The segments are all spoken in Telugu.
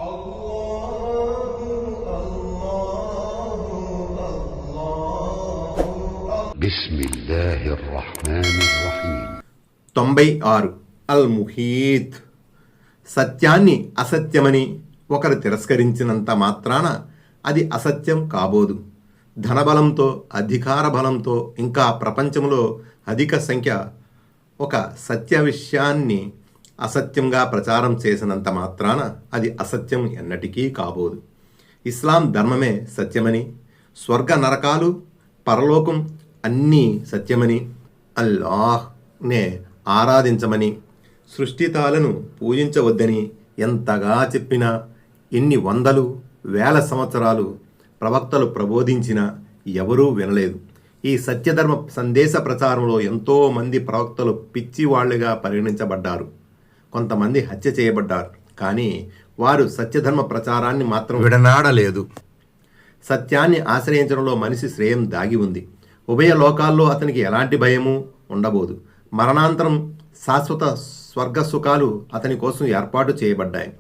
బిస్మిల్లాహిర్రహ్మానిర్రహీం. 96 అల్ ముహీత్. సత్యాన్ని అసత్యమని ఒకరు తిరస్కరించినంత మాత్రాన అది అసత్యం కాబోదు. ధనబలంతో, అధికార బలంతో, ఇంకా ప్రపంచంలో అధిక సంఖ్య ఒక సత్య విషయాన్ని అసత్యంగా ప్రచారం చేసినంత మాత్రాన అది అసత్యం ఎన్నటికీ కాబోదు. ఇస్లాం ధర్మమే సత్యమని, స్వర్గ నరకాలు, పరలోకం అన్నీ సత్యమని, అల్లాహ్నే ఆరాధించమని, సృష్టితాలను పూజించవద్దని ఎంతగా చెప్పినా, ఎన్ని వందలు వేల సంవత్సరాలు ప్రవక్తలు ప్రబోధించినా ఎవరూ వినలేదు. ఈ సత్యధర్మ సందేశ ప్రచారంలో ఎంతోమంది ప్రవక్తలు పిచ్చివాళ్లుగా పరిగణించబడ్డారు. కొంతమంది హత్య చేయబడ్డారు. కానీ వారు సత్యధర్మ ప్రచారాన్ని మాత్రం విడనాడలేదు. సత్యాన్ని ఆశ్రయించడంలో మనిషి శ్రేయం దాగి ఉంది. ఉభయ లోకాల్లో అతనికి ఎలాంటి భయము ఉండబోదు. మరణాంతరం శాశ్వత స్వర్గ సుఖాలు అతని కోసం ఏర్పాటు చేయబడ్డాయి.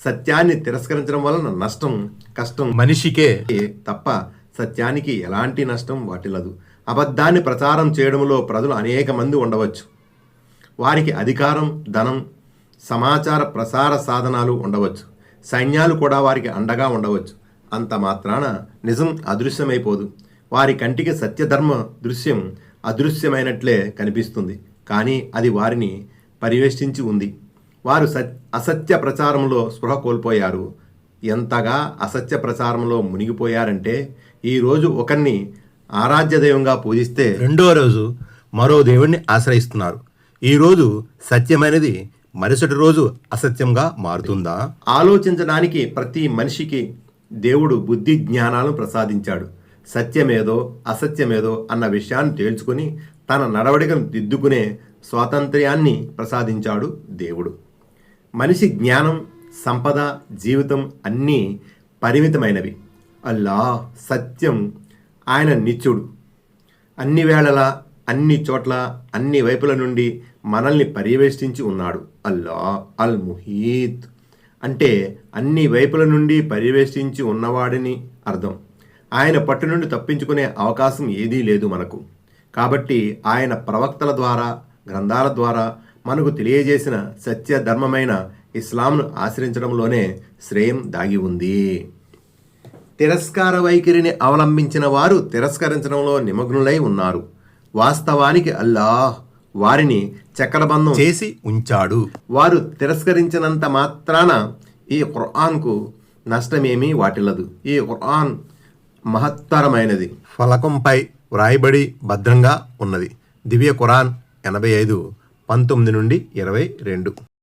సత్యాన్ని తిరస్కరించడం వలన నష్టం, కష్టం మనిషికే తప్ప సత్యానికి ఎలాంటి నష్టం వాటిల్లదు. అబద్ధాన్ని ప్రచారం చేయడంలో ప్రజలు అనేక మంది ఉండవచ్చు. వారికి అధికారం, ధనం, సమాచార ప్రసార సాధనాలు ఉండవచ్చు. సైన్యాలు కూడా వారికి అండగా ఉండవచ్చు. అంత మాత్రాన నిజం అదృశ్యమైపోదు. వారి కంటికి సత్యధర్మ దృశ్యం అదృశ్యమైనట్లే కనిపిస్తుంది. కానీ అది వారిని పరివేష్టించి ఉంది. వారు అసత్య ప్రచారంలో స్పృహ కోల్పోయారు. ఎంతగా అసత్య ప్రచారంలో మునిగిపోయారంటే, ఈరోజు ఒకరిని ఆరాధ్య దైవంగా పూజిస్తే రెండో రోజు మరో దేవుణ్ణి ఆశ్రయిస్తున్నారు. ఈరోజు సత్యమైనది మరుసటి రోజు అసత్యంగా మారుతుందా? ఆలోచించడానికి ప్రతి మనిషికి దేవుడు బుద్ధి జ్ఞానాలను ప్రసాదించాడు. సత్యమేదో అసత్యమేదో అన్న విషయాన్ని తేల్చుకుని తన నడవడికను దిద్దుకునే స్వాతంత్ర్యాన్ని ప్రసాదించాడు దేవుడు. మనిషి జ్ఞానం, సంపద, జీవితం అన్నీ పరిమితమైనవి. అల్లాహ్ సత్యం. ఆయన నిత్యుడు. అన్ని వేళలా, అన్ని చోట్ల, అన్ని వైపుల నుండి మనల్ని పర్యవేక్షించి ఉన్నాడు. అల్లాహ్ అల్ ముహీత్ అంటే అన్ని వైపుల నుండి పర్యవేక్షించి ఉన్నవాడిని అర్థం. ఆయన పట్టు నుండి తప్పించుకునే అవకాశం ఏదీ లేదు మనకు. కాబట్టి ఆయన ప్రవక్తల ద్వారా, గ్రంథాల ద్వారా మనకు తెలియజేసిన సత్య ధర్మమైన ఇస్లాంను ఆశ్రయించడంలోనే శ్రేయం దాగి ఉంది. తిరస్కార వైఖరిని అవలంబించిన వారు తిరస్కరించడంలో నిమగ్నులై ఉన్నారు. వాస్తవానికి అల్లాహ్ వారిని చక్రబంధం చేసి ఉంచాడు. వారు తిరస్కరించినంత మాత్రాన ఈ ఖురాన్కు నష్టమేమీ వాటిల్లదు. ఈ ఖురాన్ మహత్తరమైనది. ఫలకంపై వ్రాయబడి భద్రంగా ఉన్నది. దివ్య ఖురాన్ 85:19-22